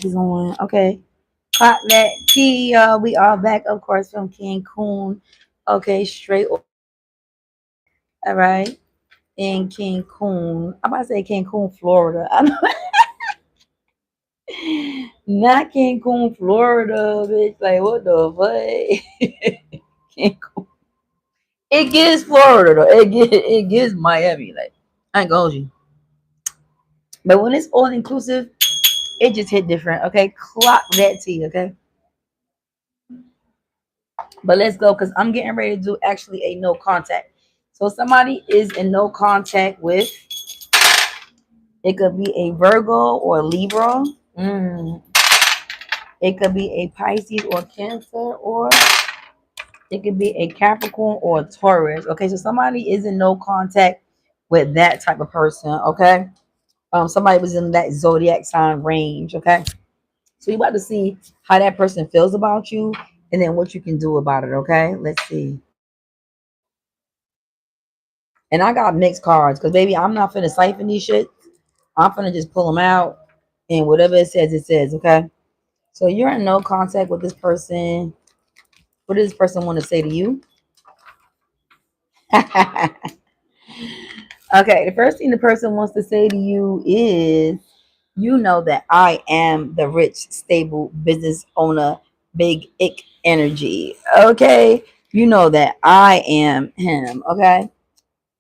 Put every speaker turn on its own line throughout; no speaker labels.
Is on. Okay. Hot that tea, y'all. We are back, of course, from Cancun. Okay, straight. All right. In Cancun. I'm about to say Cancun, Florida. I'm not Cancun, Florida, bitch. Like, what the fuck? Cancun. It gives Florida, though. It gives Miami. Like, I ain't gonna hold you. But when it's all inclusive, it just hit different. Okay. Clock that tea, okay? But let's go because I'm getting ready to do actually a no contact. So somebody is in no contact with, it could be a Virgo or Libra. Mm. It could be a Pisces or Cancer, or it could be a Capricorn or a Taurus. Okay, so somebody is in no contact with that type of person. Okay, somebody was in that zodiac sign range. Okay, so you about to see how that person feels about you, and then what you can do about it. Okay, let's see. And I got mixed cards because baby, I'm not finna siphon these shit. I'm finna just pull them out, and whatever it says, it says. Okay. So you're in no contact with this person. What does this person want to say to you? Okay. The first thing the person wants to say to you is, you know that I am the rich, stable business owner, big ick energy. Okay. You know that I am him. Okay.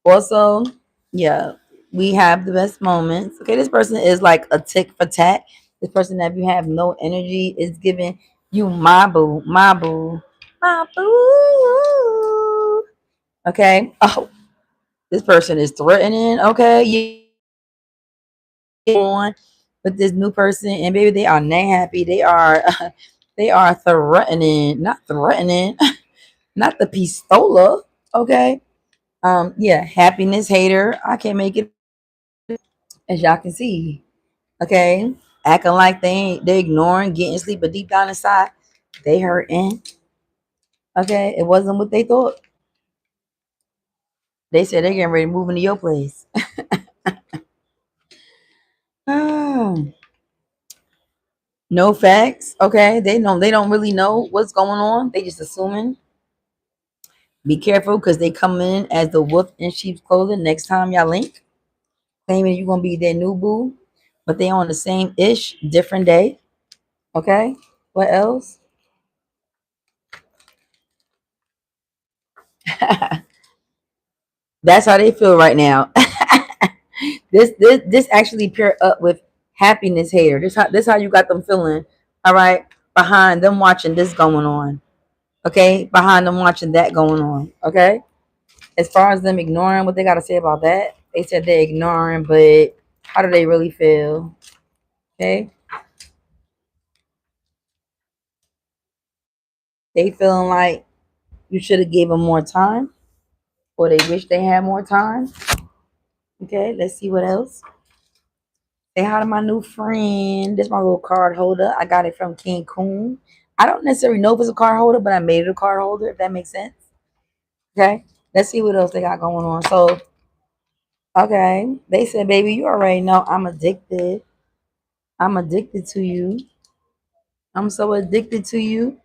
Also, yeah, we have the best moments. Okay, this person is like a tick for tat. This person that you have no energy is giving you my boo, my boo, my boo. Okay. Oh, this person is threatening. Okay, you on with this new person, and baby, they are not happy. They are, they are threatening, not threatening, not the pistola. Okay. Yeah, happiness hater. I can't make it, as y'all can see. Okay, acting like they ignoring, getting sleep, but deep down inside, they hurting. Okay, it wasn't what they thought. They said they're getting ready to move into your place. Hmm. No facts. Okay, they don't really know what's going on. They just assuming. Be careful because they come in as the wolf in sheep's clothing. Next time y'all link, claiming you're gonna be their new boo, but they on the same ish, different day. Okay, what else? That's how they feel right now. This actually pair up with happiness hater. This how you got them feeling. All right, behind them watching this going on. Okay, behind them watching that going on. Okay, as far as them ignoring what they got to say about that, they said they're ignoring, but how do they really feel? Okay, they feeling like you should have gave them more time, or they wish they had more time. Okay, let's see what else. Say hi to my new friend. This is my little card holder. I got it from Cancun. I don't necessarily know if it's a card holder, but I made it a card holder, if that makes sense. Okay. Let's see what else they got going on. So, okay. They said, baby, you already know I'm addicted. I'm addicted to you. I'm so addicted to you.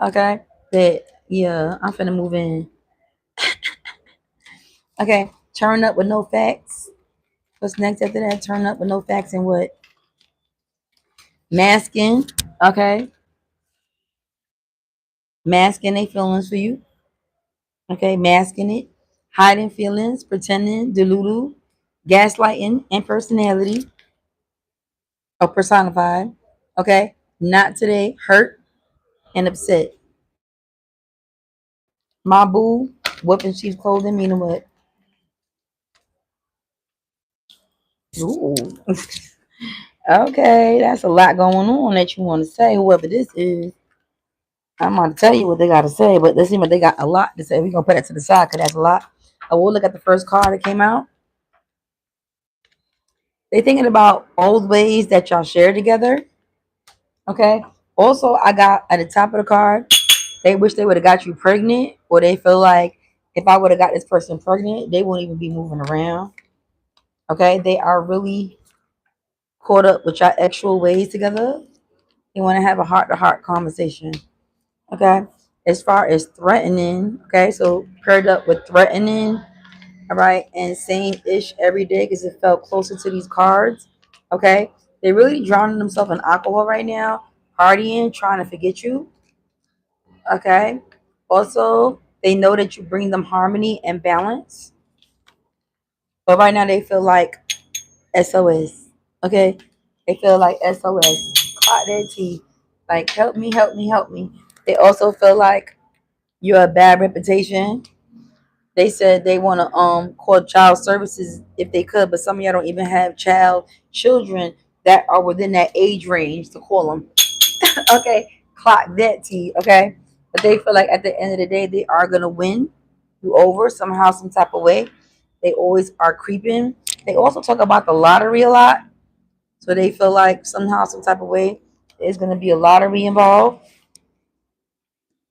Okay. That, yeah, I'm finna move in. Okay. Turn up with no facts. What's next after that? Turn up with no facts and what? Masking. Okay. Masking their feelings for you. Okay, masking it, hiding feelings, pretending, delulu, gaslighting, impersonality, or personified. Okay, not today, hurt and upset. My boo, whooping sheep's clothing, meaning what? Ooh. Okay, that's a lot going on that you want to say, whoever this is. I'm going to tell you what they got to say, but let's see what they got a lot to say. We're going to put that to the side because that's a lot. I will look at the first card that came out. They thinking about old ways that y'all share together. Okay. Also, I got at the top of the card, they wish they would have got you pregnant, or they feel like if I would have got this person pregnant, they won't even be moving around. Okay. They are really caught up with your actual ways together. They want to have a heart-to-heart conversation. Okay. As far as threatening, okay, so paired up with threatening, all right, and same ish every day because it felt closer to these cards. Okay. They're really drowning themselves in alcohol right now, partying, trying to forget you. Okay. Also, they know that you bring them harmony and balance. But right now they feel like SOS. Okay? They feel like SOS. Caught their teeth. Like, help me, help me, help me. They also feel like you're a bad reputation. They said they want to call child services if they could, but some of y'all don't even have children that are within that age range to call them. Okay, clock that T. Okay, but they feel like at the end of the day they are gonna win you over somehow, some type of way. They always are creeping. They also talk about the lottery a lot, so they feel like somehow, some type of way, there's gonna be a lottery involved,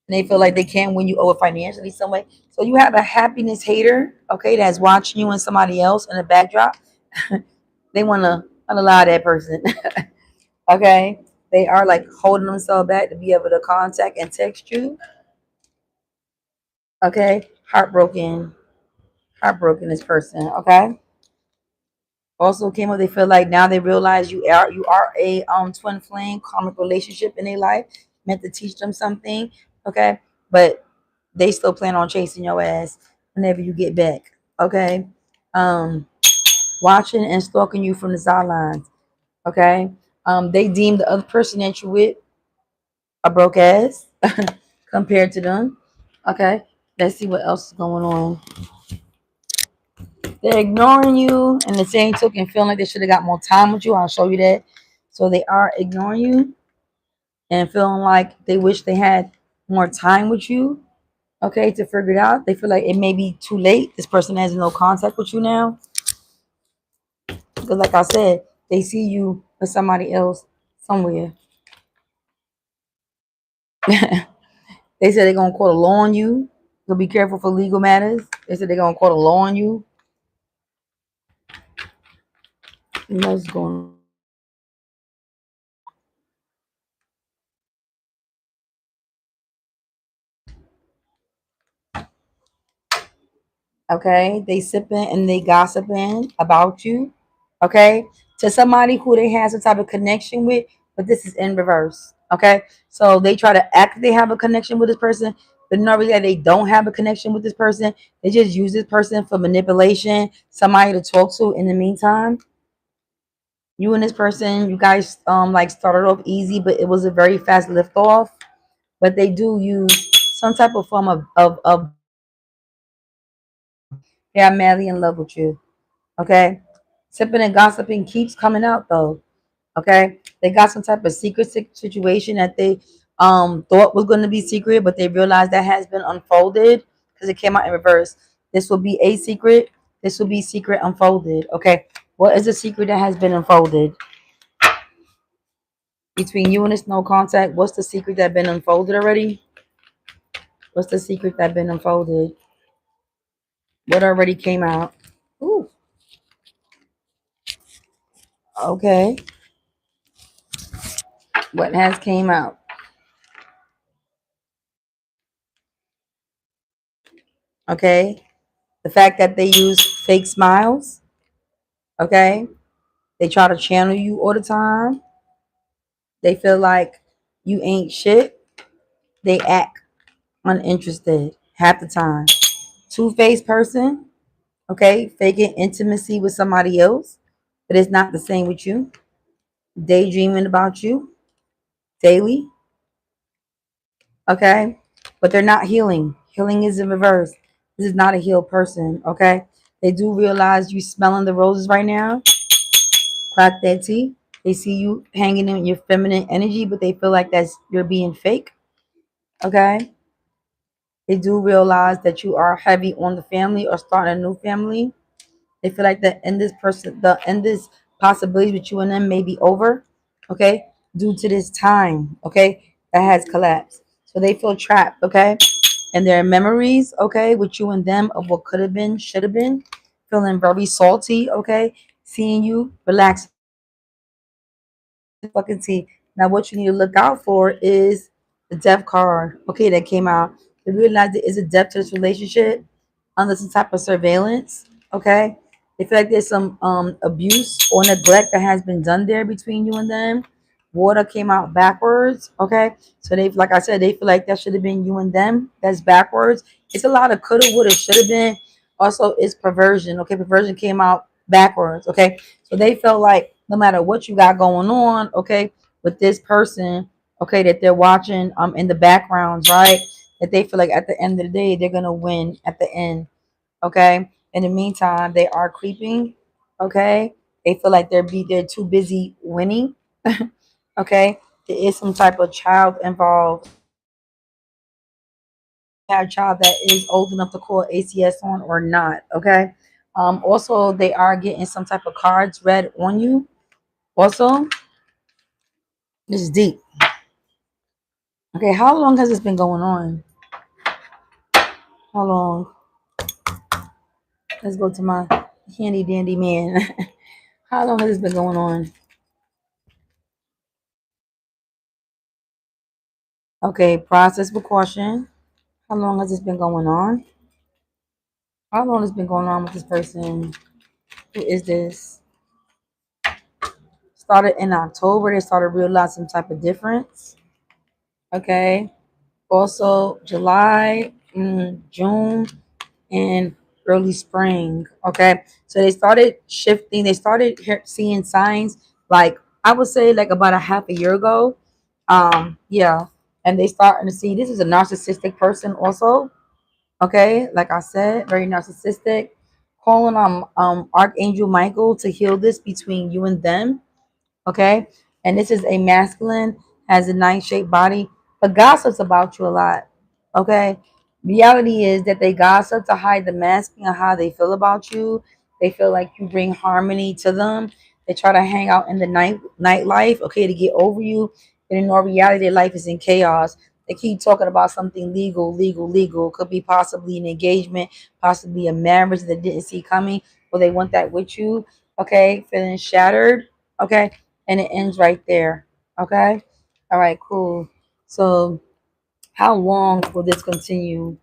and they feel like they can win you over financially some way. So you have a happiness hater, okay, that's watching you and somebody else in the backdrop. They want to unallow that person. Okay, they are like holding themselves back to be able to contact and text you. Okay, heartbroken this person. Okay, also came up. They feel like now they realize you are a twin flame karmic relationship in their life, meant to teach them something. Okay, but they still plan on chasing your ass whenever you get back. Okay, um, watching and stalking you from the sidelines. Okay, they deem the other person that you with a broke ass compared to them. Okay, let's see what else is going on. They're ignoring you, and the same token, feeling like they should have got more time with you. I'll show you that. So they are ignoring you and feeling like they wish they had more time with you. Okay, to figure it out. They feel like it may be too late. This person has no contact with you now because, like I said, they see you with somebody else somewhere. They said they're gonna call a law on you. So be careful for legal matters. They said they're gonna call a law on you. What's going on? Okay, they sipping and they gossiping about you. Okay, to somebody who they have some type of connection with, but this is in reverse. Okay, so they try to act like they have a connection with this person, but not really that they don't have a connection with this person. They just use this person for manipulation, somebody to talk to in the meantime. You and this person, you guys like started off easy, but it was a very fast lift off. But they do use some type of form of they are madly in love with you. Okay, sipping and gossiping keeps coming out though. Okay, they got some type of secret situation that they thought was going to be secret, but they realized that has been unfolded because it came out in reverse. This will be a secret. This will be secret unfolded. Okay, what is the secret that has been unfolded between you and this no contact? What's the secret that been unfolded already? What's the secret that been unfolded? What already came out? Ooh, okay. What has came out? Okay. The fact that they use fake smiles. Okay. They try to channel you all the time. They feel like you ain't shit. They act uninterested half the time. Two-faced person. Okay. Faking intimacy with somebody else, but it's not the same with you. Daydreaming about you daily. Okay, but they're not healing. Healing is in reverse. This is not a healed person. Okay, they do realize you smelling the roses right now. Crack that tea. They see you hanging in your feminine energy, but they feel like that's you're being fake. Okay, they do realize that you are heavy on the family or starting a new family. They feel like the possibility with you and them may be over. Okay, due to this time. Okay, that has collapsed. So they feel trapped. Okay, and their memories, okay, with you and them of what could have been, should have been, feeling very salty, okay, seeing you relax fucking tea. Now, what you need to look out for is the death card. Okay, that came out. They realize there is a depth to this relationship under some type of surveillance. Okay, they feel like there's some abuse or neglect that has been done there between you and them. Water came out backwards. Okay, so they, like I said, they feel like that should have been you and them. That's backwards. It's a lot of coulda, woulda, shoulda been. Also, it's perversion. Okay, perversion came out backwards. Okay, so they felt like no matter what you got going on, okay, with this person, okay, that they're watching in the backgrounds, right? That they feel like at the end of the day they're gonna win at the end. Okay. In the meantime, they are creeping. Okay. They feel like they're too busy winning. Okay. There is some type of child involved. Have a child that is old enough to call ACS on or not. Okay. Also they are getting some type of cards read on you. Also, this is deep. Okay, how long has this been going on? How long? Let's go to my handy dandy man. How long has this been going on? Okay, process with caution. How long has this been going on? How long has been going on with this person? Who is this? Started in October. They started realizing some type of difference. Okay. Also, July, June, and early spring. Okay. So they started shifting. They started seeing signs like I would say like about a half a year ago. Yeah. And they starting to see this is a narcissistic person also. Okay, like I said, very narcissistic. Calling on Archangel Michael to heal this between you and them. Okay, and this is a masculine, has a nice shaped body, but gossips about you a lot. Okay, reality is that they gossip to hide the masking of how they feel about you. They feel like you bring harmony to them. They try to hang out in the nightlife, okay, to get over you. And in all reality, their life is in chaos. They keep talking about something legal, legal, legal. Could be possibly an engagement, possibly a marriage that didn't see coming, or they want that with you. Okay, feeling shattered. Okay, and it ends right there. Okay, all right, cool. So, how long will this continue?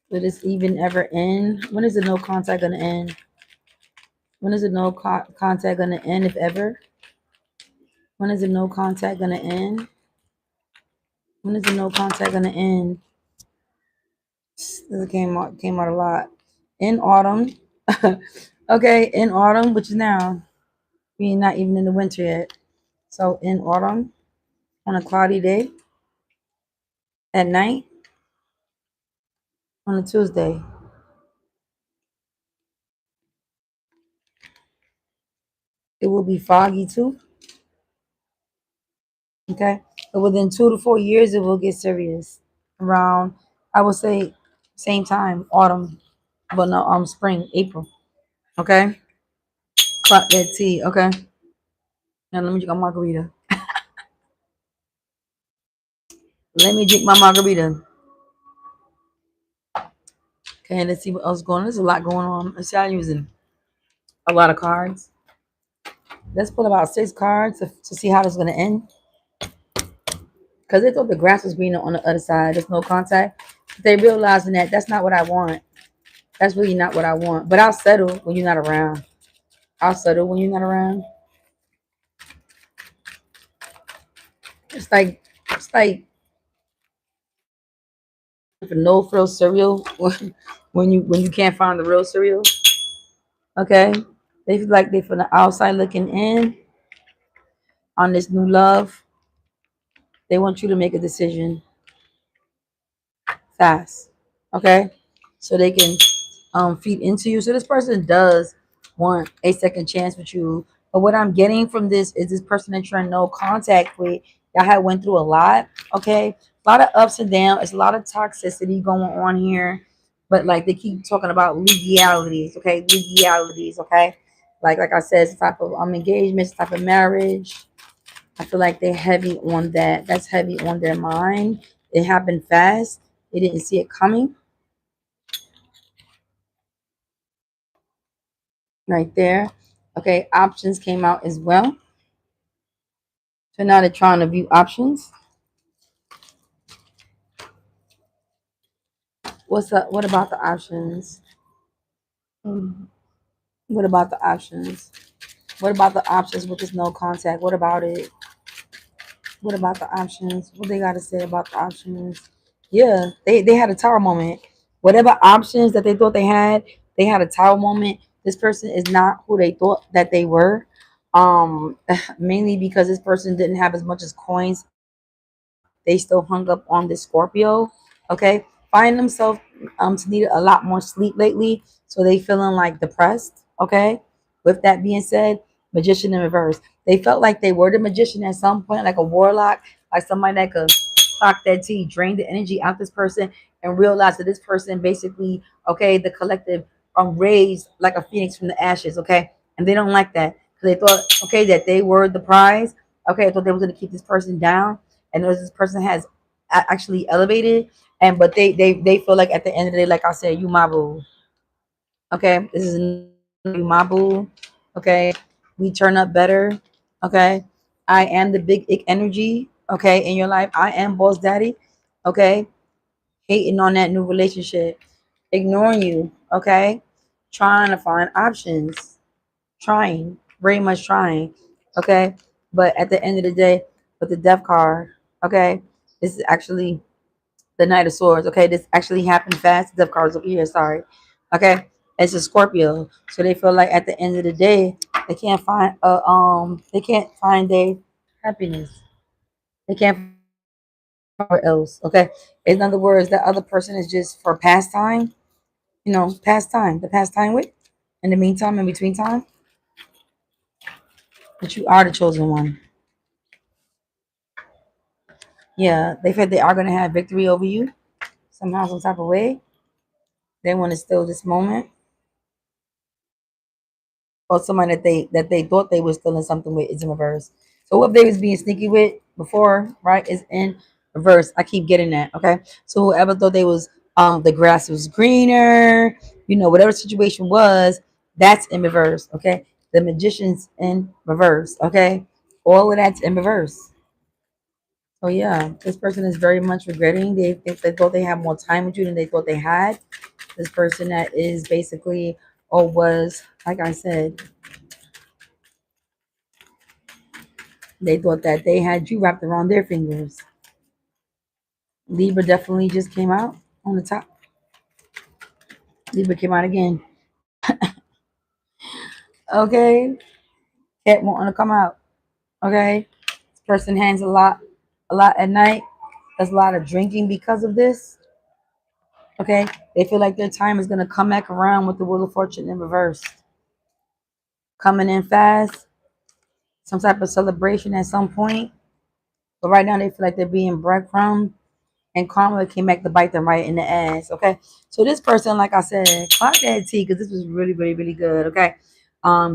Will this even ever end? When is the no contact gonna end? When is the no contact gonna end, if ever? When is the no contact gonna end? When is the no contact gonna end? This came out a lot. In autumn. Okay, in autumn, which is now. We're not even in the winter yet. So in autumn, on a cloudy day, at night, on a Tuesday, it will be foggy too. Okay. But within 2 to 4 years, it will get serious. Around, I would say, same time, autumn, but no, spring, April. Okay. Clock that tea. Okay. Now let me drink my margarita. Let me drink my margarita. Okay. Let's see what else going on. There's a lot going on. Let's see, I'm using a lot of cards. Let's put about 6 cards to see how this is going to end. Because they thought the grass was greener on the other side. There's no contact. They realizing that that's not what I want. That's really not what I want. But I'll settle when you're not around. I'll settle when you're not around. It's like for no frill cereal when you can't find the real cereal. Okay, they feel like they from the outside looking in on this new love. They want you to make a decision fast. Okay, so they can feed into you. So this person does want a second chance with you. But what I'm getting from this is this person that you're in no contact with, y'all had went through a lot. Okay, a lot of ups and downs. It's a lot of toxicity going on here. But like they keep talking about legalities. Okay, legalities. Okay, like I said, it's a type of engagement, it's a type of marriage. I feel like they're heavy on that. That's heavy on their mind. It happened fast. They didn't see it coming. Right there. Okay, options came out as well. So now they're trying to view options. What's up? What about the options? What about the options? What about the options with this no contact? What about it? What about the options? What they got to say about the options? Yeah, they had a tower moment. Whatever options that they thought they had a tower moment. This person is not who they thought that they were. Mainly because this person didn't have as much as coins. They still hung up on this Scorpio. Okay, find themselves to need a lot more sleep lately, so they feeling like depressed. Okay, with that being said, magician in reverse. They felt like they were the magician at some point, like a warlock, like somebody that could clock that tea, drain the energy out this person, and realize that this person basically, okay, the collective raised like a phoenix from the ashes. Okay, and they don't like that because they thought, okay, that they were the prize. Okay, I thought they was gonna keep this person down, and this person has actually elevated, and but they feel like at the end of the day, like I said, you my boo. Okay, this is you my boo. Okay, we turn up better. Okay, I am the big ick energy. Okay, in your life, I am boss daddy. Okay, hating on that new relationship, ignoring you. Okay, trying to find options, trying, very much trying. Okay, but at the end of the day, with the death card. Okay, this is actually the Knight of Swords. Okay, this actually happened fast. The cards over here. Sorry. Okay, it's a Scorpio, so they feel like at the end of the day they can't find their happiness. They can't find somewhere else. Okay, in other words, the other person is just for pastime. You know, pastime. The pastime with. In the meantime, in between time, but you are the chosen one. Yeah, they feel they are gonna have victory over you somehow, some type of way. They want to steal this moment, or somebody that they thought they were stealing something with is in reverse. So what they was being sneaky with before, right, is in reverse. I keep getting that. Okay. So whoever thought they was the grass was greener, whatever situation was, that's in reverse. Okay. The magician's in reverse. Okay. All of that's in reverse. So yeah, this person is very much regretting. They thought they had more time with you than they thought they had. This person that is basically or was, like I said, they thought that they had you wrapped around their fingers. Libra definitely just came out on the top. Libra came out again. Okay. Cat wanting to come out. Okay. This person hangs a lot at night. There's a lot of drinking because of this. Okay. They feel like their time is gonna come back around with the Wheel of Fortune in reverse. Coming in fast. Some type of celebration at some point. But right now they feel like they're being breadcrumbed, and karma came back to bite them right in the ass. Okay, so this person, like I said, clock that T because this was really, really, really good. Okay,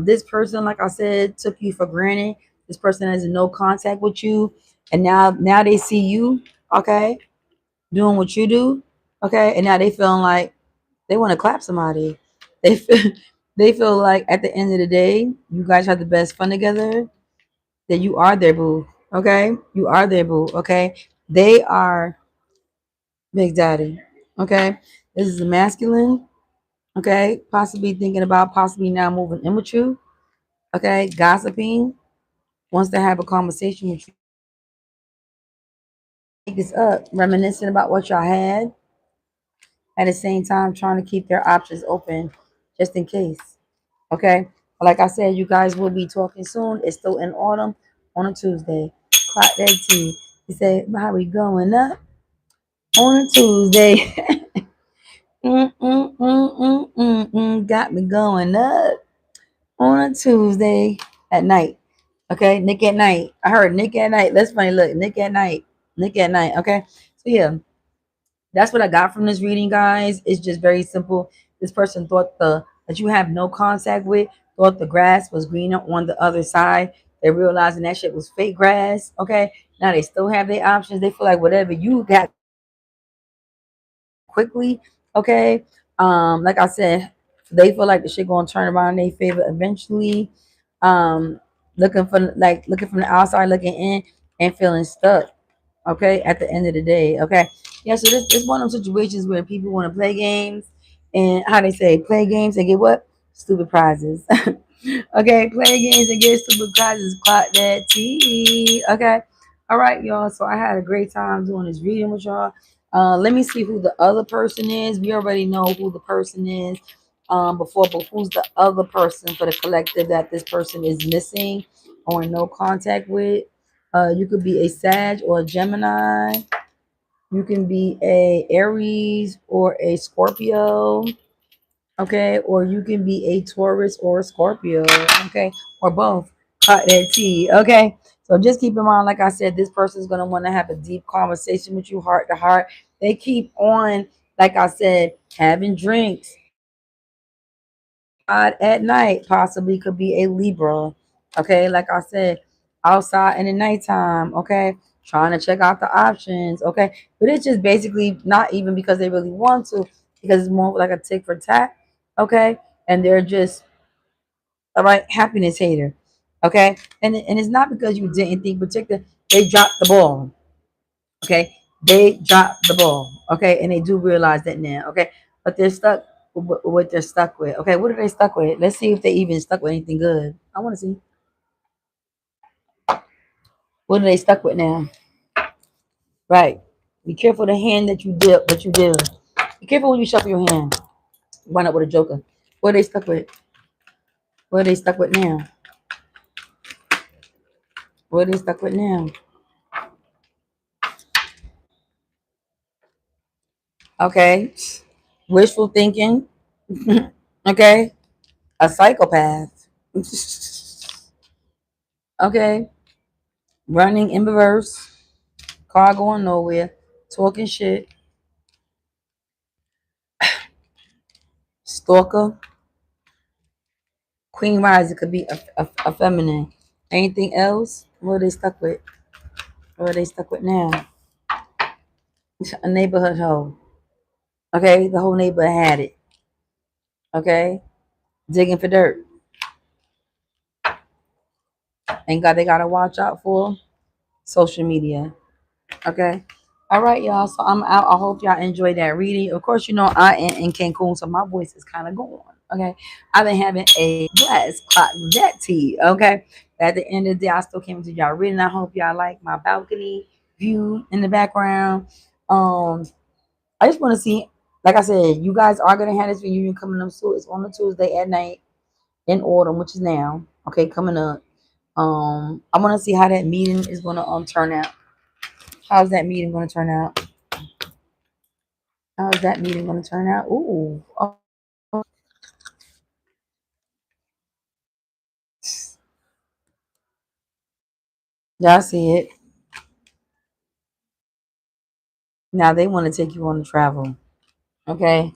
this person, like I said, took you for granted. This person has no contact with you, and now they see you. Okay, doing what you do. Okay, and now they feeling like they want to clap somebody. They feel, they feel like at the end of the day, you guys have the best fun together. That you are their boo. Okay, you are their boo. Okay, they are Big Daddy. Okay. This is a masculine. Okay. Possibly thinking about possibly now moving in with you. Okay. Gossiping. Wants to have a conversation with you. Take this up. Reminiscing about what y'all had. At the same time, trying to keep their options open just in case. Okay. Like I said, you guys will be talking soon. It's still in autumn on a Tuesday. Clock that T. He said, how we going up on a Tuesday? Got me going up on a Tuesday at night. Okay, Nick at night. I heard Nick at night. Let's funny look. Nick at night. Nick at night. Okay. So yeah, that's what I got from this reading, guys. It's just very simple. This person thought the that you have no contact with, thought the grass was greener on the other side. They realizing that shit was fake grass. Okay. Now they still have their options. They feel like whatever you got quickly. Okay. Like I said, they feel like the shit gonna turn around in their favor eventually. Um, looking for like looking from the outside looking in and feeling stuck. Okay, at the end of the day. Okay. Yeah, so this is one of those situations where people want to play games and how they say play games and get what? Stupid prizes. Okay, play games and get stupid prizes. Clock that T. Okay. All right, y'all. So I had a great time doing this reading with y'all. Let me see who the other person is. We already know who the person is before, but who's the other person for the collective that this person is missing or in no contact with? You could be a Sag or a Gemini. You can be a Aries or a Scorpio. Okay, or you can be a Taurus or a Scorpio. Okay, or both. Cut that T. Okay, so just keep in mind, like I said, this person is gonna want to have a deep conversation with you, heart to heart. They keep on, like I said, having drinks at night. Possibly could be a Libra. Okay, like I said, outside in the nighttime. Okay, trying to check out the options. Okay, but it's just basically not even because they really want to, because it's more like a tick for tat. Okay, and they're just all right, happiness hater. Okay, and it's not because you didn't think particular. They dropped the ball. Okay, they dropped the ball. Okay, and they do realize that now. Okay, but they're stuck with what they're stuck with. Okay, what are they stuck with? Let's see if they even stuck with anything good. I want to see what are they stuck with now. Right. Be careful the hand that you deal. That you deal. Be careful when you shuffle your hand. Wind up with a joker. What are they stuck with? What are they stuck with now? What are they stuck with now? Okay. Wishful thinking. Okay. A psychopath. Okay. Running in reverse. Car going nowhere. Talking shit. Stalker. Queen Rise. It could be a feminine. Anything else? What are they stuck with? What are they stuck with now? A neighborhood hoe. Okay. The whole neighborhood had it. Okay. Digging for dirt. And they gotta watch out for social media. Okay. All right, y'all. So I'm out. I hope y'all enjoyed that reading. Of course, you know I am in Cancun, so my voice is kind of going. Okay. I've been having a blast clotting that tea. Okay. At the end of the day, I still came to y'all reading. I hope y'all like my balcony view in the background. Um, I just want to see, like I said, you guys are gonna have this reunion coming up soon. It's on a Tuesday at night in autumn, which is now. Okay, coming up. I want to see how that meeting is gonna turn out. How's that meeting gonna turn out? How's that meeting gonna turn out? Ooh, oh, y'all see it. Now they want to take you on the travel. Okay,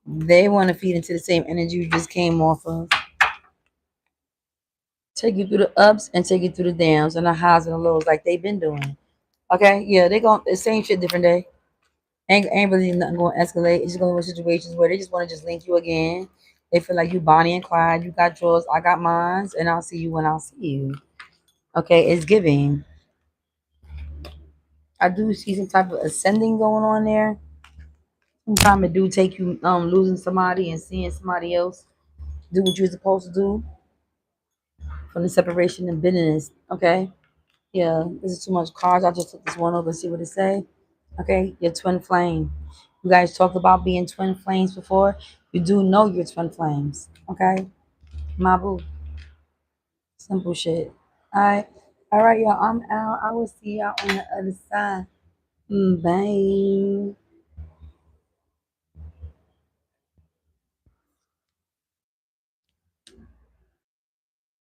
they want to feed into the same energy you just came off of. Take you through the ups and take you through the downs and the highs and the lows, like they've been doing. Okay, yeah, they going the same shit, different day. Ain't really nothing going to escalate. It's just going to be situations where they just want to just link you again. They feel like you Bonnie and Clyde. You got yours, I got mine, and I'll see you when I'll see you. Okay, it's giving. I do see some type of ascending going on there. Sometimes it do take you losing somebody and seeing somebody else do what you're supposed to do from the separation and bitterness. Okay. Yeah, this is too much cards. I just took this one over and see what it say. Okay, your twin flame. You guys talked about being twin flames before. You do know you're twin flames. Okay. My boo. Simple shit. Alright. Alright, y'all. I'm out. I will see y'all on the other side. Bye.